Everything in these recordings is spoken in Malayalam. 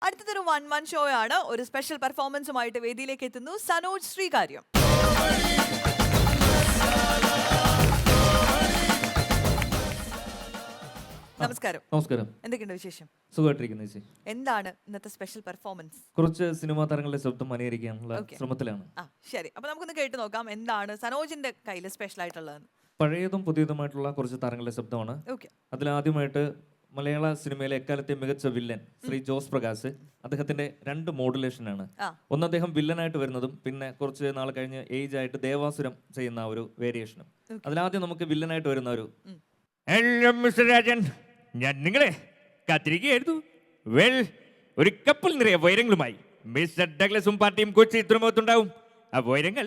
അടുത്തതൊരു 1 man ഷോ ആണ്. ഒരു സ്പെഷ്യൽ പെർഫോമൻസുമായിട്ട് വേദിയിലേക്ക് എത്തുന്നു സനോജ് ശ്രീകാര്യം. നമസ്കാരം. നമസ്കാരം. എന്തൊക്കെയുണ്ട് വിശേഷം? സുഖമായിട്ടിരിക്കുന്നു ചേച്ചി. എന്താണ് ഇന്നത്തെ സ്പെഷ്യൽ പെർഫോമൻസ്? കുറച്ച് സിനിമാ താരങ്ങളുടെ ശബ്ദം അനുകരിക്കാനുള്ള ശ്രമത്തിലാണ്. ശരി, അപ്പൊ നമുക്കൊന്ന് കേട്ട് നോക്കാം എന്താണ് സനോജിന്റെ കയ്യിൽ സ്പെഷ്യൽ ആയിട്ടുള്ളത്. പഴയതും പുതിയതുമായിട്ടുള്ള കുറച്ച് താരങ്ങളുടെ ശബ്ദമാണ്. അതിലാദ്യമായിട്ട് മലയാള സിനിമയിലെ എക്കാലത്തെ മികച്ച വില്ലൻ ശ്രീ ജോസ് പ്രകാശ്, അദ്ദേഹത്തിന്റെ 2 മോഡുലേഷനാണ്. ഒന്ന് അദ്ദേഹം വില്ലനായിട്ട് വരുന്നതും പിന്നെ കുറച്ച് നാൾ കഴിഞ്ഞ് ഏജ് ആയിട്ട് ദേവാസുരം ചെയ്യുന്ന ഒരു വേരിയേഷനും. അതിലാദ്യം നമുക്ക് വില്ലനായിട്ട് വരുന്ന ഒരു ഹലോ മിസ്റ്റർ രാജൻ, ഞാൻ നിങ്ങളെ കാത്തിരിക്കുകയായിരുന്നു. വെൽ, ഒരു കപ്പൽ നിറയെ വൈരങ്ങളുമായി മിസ്റ്റർ ഡഗ്ലസും പാർട്ടിയും കൊച്ചി തുറമുഖത്തുണ്ടാവും. ആ വൈരങ്ങൾ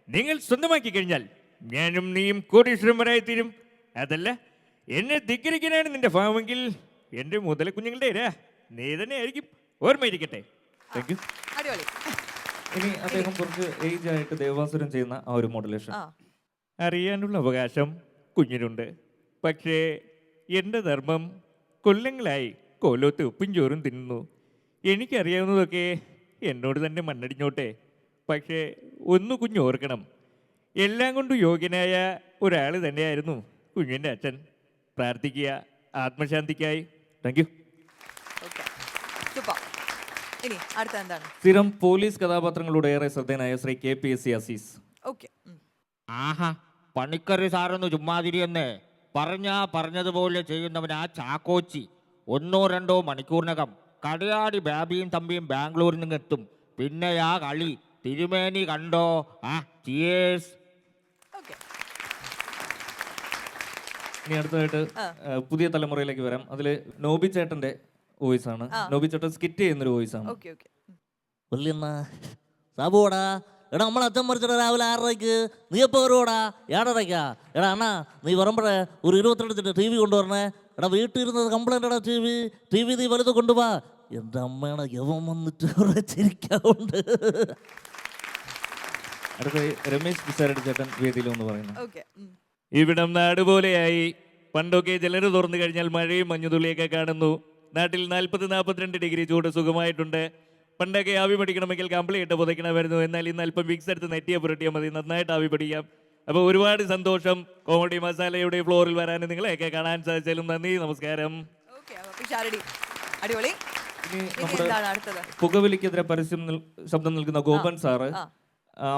നിങ്ങൾ സ്വന്തമാക്കി കഴിഞ്ഞാൽ ഞാനും നീയും കോടീശ്വരന്മാരായി തീരും. അതല്ല, എന്നെ ധിക്കരിക്കാനാണ് നിന്റെ ഭാവമെങ്കിൽ എന്റെ മുതല കുഞ്ഞുങ്ങളുടെ നീ തന്നെ ആയിരിക്കും. ഓർമ്മയിരിക്കട്ടെ. Thank you. ഇനി അദ്ദേഹം കുറച്ച് ഏജ് ആയിട്ട് ദേവാസുരം ചെയ്യുന്ന ആ ഒരു മോഡുലേഷൻ. അറിയാനുള്ള അവകാശം കുഞ്ഞിനുണ്ട്. പക്ഷേ എൻ്റെ ധർമ്മം കൊല്ലങ്ങളായി കോലോത്ത് ഉപ്പും ചോറും തിന്നുന്നു. എനിക്കറിയാവുന്നതൊക്കെ എന്നോട് തന്നെ മണ്ണടിഞ്ഞോട്ടെ. പക്ഷേ ഒന്ന് കുഞ്ഞ് ഓർക്കണം, എല്ലാം കൊണ്ടും യോഗ്യനായ ഒരാൾ തന്നെയായിരുന്നു കുഞ്ഞിൻ്റെ അച്ഛൻ. പ്രാർത്ഥിക്കുക ആത്മശാന്തിക്കായി. Thank you. സ്ഥിരം പോലീസ് കഥാപാത്രങ്ങളുടെ ഏറെ ശ്രദ്ധേയനായ ശ്രീ KPSC അസീസ്. ആഹാ, പണിക്കര് സാറൊന്ന് ചുമ്മാതിരിയെന്നേ. പറഞ്ഞതുപോലെ ചെയ്യുന്നവൻ ആ ചാക്കോച്ചി 1-2 മണിക്കൂറിനകം കടയാടി ബാബിയും തമ്പിയും ബാംഗ്ലൂരിൽ നിന്ന് എത്തും. പിന്നെ ആ കളി തിരുമേനി കണ്ടോ? ചിയേഴ്സ്. ഇനി അടുത്തതായിട്ട് പുതിയ തലമുറയിലേക്ക് വരാം. അതില് നോബി ചേട്ടന്റെ വോയിസ് ആണ്. നോബി ചേട്ടൻ സ്കിറ്റ് ചെയ്യുന്നൊരു വോയിസ് ആണ്. സാബുടാ, എടാ നമ്മളെ അച്ഛൻ മറിച്ചിട രാവിലെ 6:30 നീ എപ്പോൾ വരുവാടാ? 7:30. എടാ അണ്ണാ, നീ വരുമ്പോഴേ ഒരു 22 TV കൊണ്ടുവരണേ. എടാ വീട്ടിൽ ഇരുന്നത് കംപ്ലൈൻ്റ് എടാ. TV നീ വലുത് കൊണ്ടുപോവാ. എൻ്റെ അമ്മയാണ് യവൻ വന്നിട്ട് ചിരിക്കാറുണ്ട്. അടുത്ത രമേശ് പിഷാരടി ചേട്ടൻ വേദിയിൽ ഒന്ന് പറയുന്നു. ഇവിടം നാടുപോലെയായി. പണ്ടൊക്കെ ജലര് തുറന്നു കഴിഞ്ഞാൽ മഴയും മഞ്ഞുതുള്ളിയൊക്കെ കാണുന്നു. നാട്ടിൽ 40-42 ഡിഗ്രി ചൂട് സുഖമായിട്ടുണ്ട്. പണ്ടൊക്കെ ആവി പഠിക്കണമെങ്കിൽ കമ്പിളിയിട്ട് പുതയ്ക്കണമായിരുന്നു. എന്നാൽ ഇന്ന് അല്പം വിക്സ് എടുത്ത് നെറ്റിയെ പുരട്ടിയാൽ മതി, നന്നായിട്ട് ആവി പഠിക്കാം. അപ്പോൾ ഒരുപാട് സന്തോഷം കോമഡി മസാലയുടെ ഫ്ലോറിൽ വരാൻ നിങ്ങളെയൊക്കെ കാണാൻ സാധിച്ചാലും നന്ദി, നമസ്കാരം. പുകവലിക്കെതിരെ ശബ്ദം നൽകുന്ന ഗോപൻ സാറ്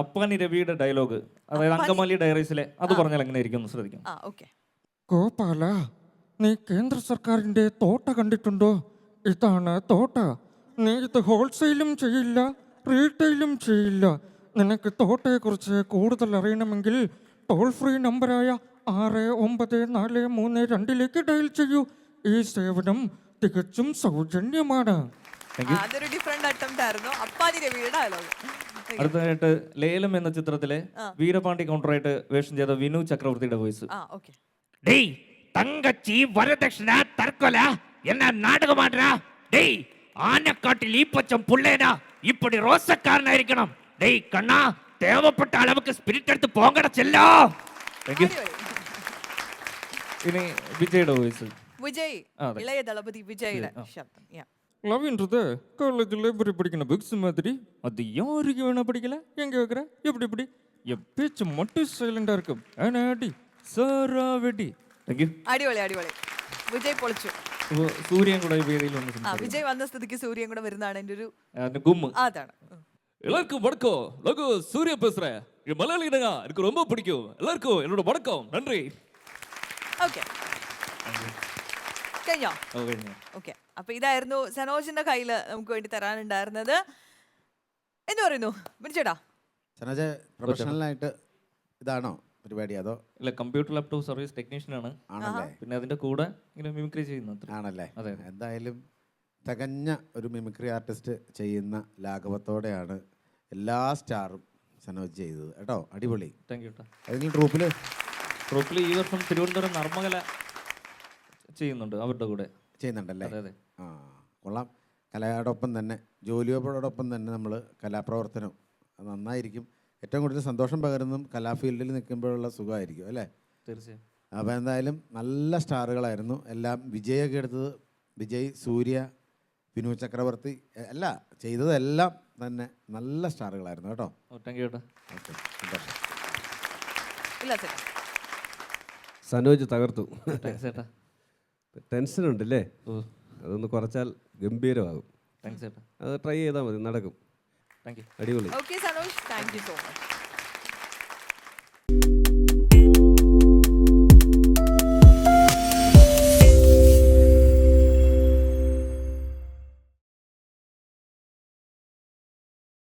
അപ്പാനി രവിയുടെ ഡയലോഗ്, അതായത് അങ്കമാലി ഡയറീസിലെ, അത് പറഞ്ഞാൽ എങ്ങനെയായിരിക്കും ശ്രദ്ധിക്കും. ഗോപാല, നീ കേന്ദ്ര സർക്കാരിന്റെ തോട്ട കണ്ടിട്ടുണ്ടോ? ഇതാണ് തോട്ട. നീ ഇത് ഹോൾസെയിലും ചെയ്യില്ല, റീറ്റെയിലും ചെയ്യില്ല. നിനക്ക് തോട്ടയെക്കുറിച്ച് കൂടുതൽ അറിയണമെങ്കിൽ ടോൾ ഫ്രീ നമ്പറായ 6943 ഡയൽ ചെയ്യൂ. ഈ സേവനം തികച്ചും സൗജന്യമാണ്. അടുത്തതായിട്ട് ലേലം എന്ന ചിത്രത്തിലെ വീരപാണ്ഡി കൗണ്ടറായിട്ട് വേഷം ചെയ്ത വിനു ചക്രവർത്തിയുടെ വോയിസ്. തങ്കച്ചി വരദക്ഷിണ തർക്കൊല എന്നാ നാടകമാടാ. ഡേയ്, ആനക്കാട്ടിൽ ഈ പച്ചം പുള്ളേനാ ഇപ്പടി റോസക്കാരനായിരിക്കണം. ഡേയ് കണ്ണാ, தேவைப்பட்ட அளவுக்கு സ്പിരിറ്റ് എടുത്ത് പോങ്കട ചെല്ലോ. ഇനി വിജയുടെ വോയിസ്. വിജയ്, ഇളയ ദളപതി വിജയുടെ ശബ്ദം. லவ்ன்றது காலேஜ் லைப்ரரி படிக்கணும் புக்ஸ் மாதிரி. அது யாருக்கு வேணா படிக்கல. எங்க வைக்கிற எப்படி இப்படி என் பேச்சு மட்டும் சைலண்டா இருக்கும். ஆனாடி சாரா வெடி. അടിപൊളി. വിജയ് പൊളിച്ചു. സൂര്യൻ കൂടെ വേദിയിൽ വിജയ് വന്ന സ്ഥിതിക്ക് സൂര്യൻ കൂടെ വരുന്നതാണ് എൻ്റെ ഒരു ഗുമ്മ്. അതാണ്. எல்லாருக்கும் வணக்கம். லகு சூர்யா பேசுறேன். இது மலையாளிங்க, எனக்கு ரொம்ப பிடிக்கும். எல்லாருக்கும் என்னோட வணக்கம், நன்றி. അപ്പൊ ഇതായിരുന്നു സനോജിന്റെ കയ്യില് നമുക്ക് വേണ്ടി തരാനുണ്ടായിരുന്നത്. എന്ന് പറയുന്നു ചേട്ടാ, സനോജ് പ്രൊഫഷണലായിട്ട് ഇതാണോ പരിപാടി? അതോ ഇല്ല, കമ്പ്യൂട്ടർ ലാപ്ടോപ്പ് സർവീസ് ടെക്നീഷ്യൻ ആണ്. ആണല്ലേ? പിന്നെ അതിന്റെ കൂടെ ഇങ്ങനെ മിമിക്രി ചെയ്യുന്നത് ആണല്ലേ? എന്തായാലും തികഞ്ഞ ഒരു മിമിക്രി ആർട്ടിസ്റ്റ് ചെയ്യുന്ന ലാഘവത്തോടെയാണ് എല്ലാ സ്റ്റാറും സനോജ് ചെയ്തത് കേട്ടോ. അടിപൊളി. Thank you. ഏതെങ്കിലും ട്രൂപ്പിൽ ഈ വർഷം തിരുവനന്തപുരം നർമ്മകല ചെയ്യുന്നുണ്ട്, അവരുടെ കൂടെ ചെയ്യുന്നുണ്ടല്ലേ? അതെ. കൊള്ളാം. കലയോടൊപ്പം തന്നെ ജോലിയോടൊപ്പം തന്നെ നമ്മൾ കലാപ്രവർത്തനം നന്നായിരിക്കും. ഏറ്റവും കൂടുതൽ സന്തോഷം പകരുന്നതും കലാഫീൽഡിൽ നിൽക്കുമ്പോഴുള്ള സുഖമായിരിക്കും അല്ലേ? തീർച്ചയായും. അപ്പോൾ എന്തായാലും നല്ല സ്റ്റാറുകളായിരുന്നു എല്ലാം. വിജയൊക്കെ എടുത്തത് വിജയ്, സൂര്യ, വിനു ചക്രവർത്തി അല്ല ചെയ്തതെല്ലാം തന്നെ നല്ല സ്റ്റാറുകളായിരുന്നു കേട്ടോ. താങ്ക് യു ചേട്ടാ. ഓക്കെ, സന്തോഷം. ഇല്ല ചേട്ടാ. സനോജ് തകർത്തു. താങ്ക്സ് ചേട്ടാ. ടെൻഷൻ ഉണ്ടല്ലേ, ഓ അതൊന്ന് കുറച്ചാൽ ഗംഭീരമാകും. താങ്ക്സ് ചേട്ടാ. അത് ട്രൈ ചെയ്താൽ മതി, നടക്കും. Thank you. അടിപൊളി. Okay, Sanosh, thank you so much.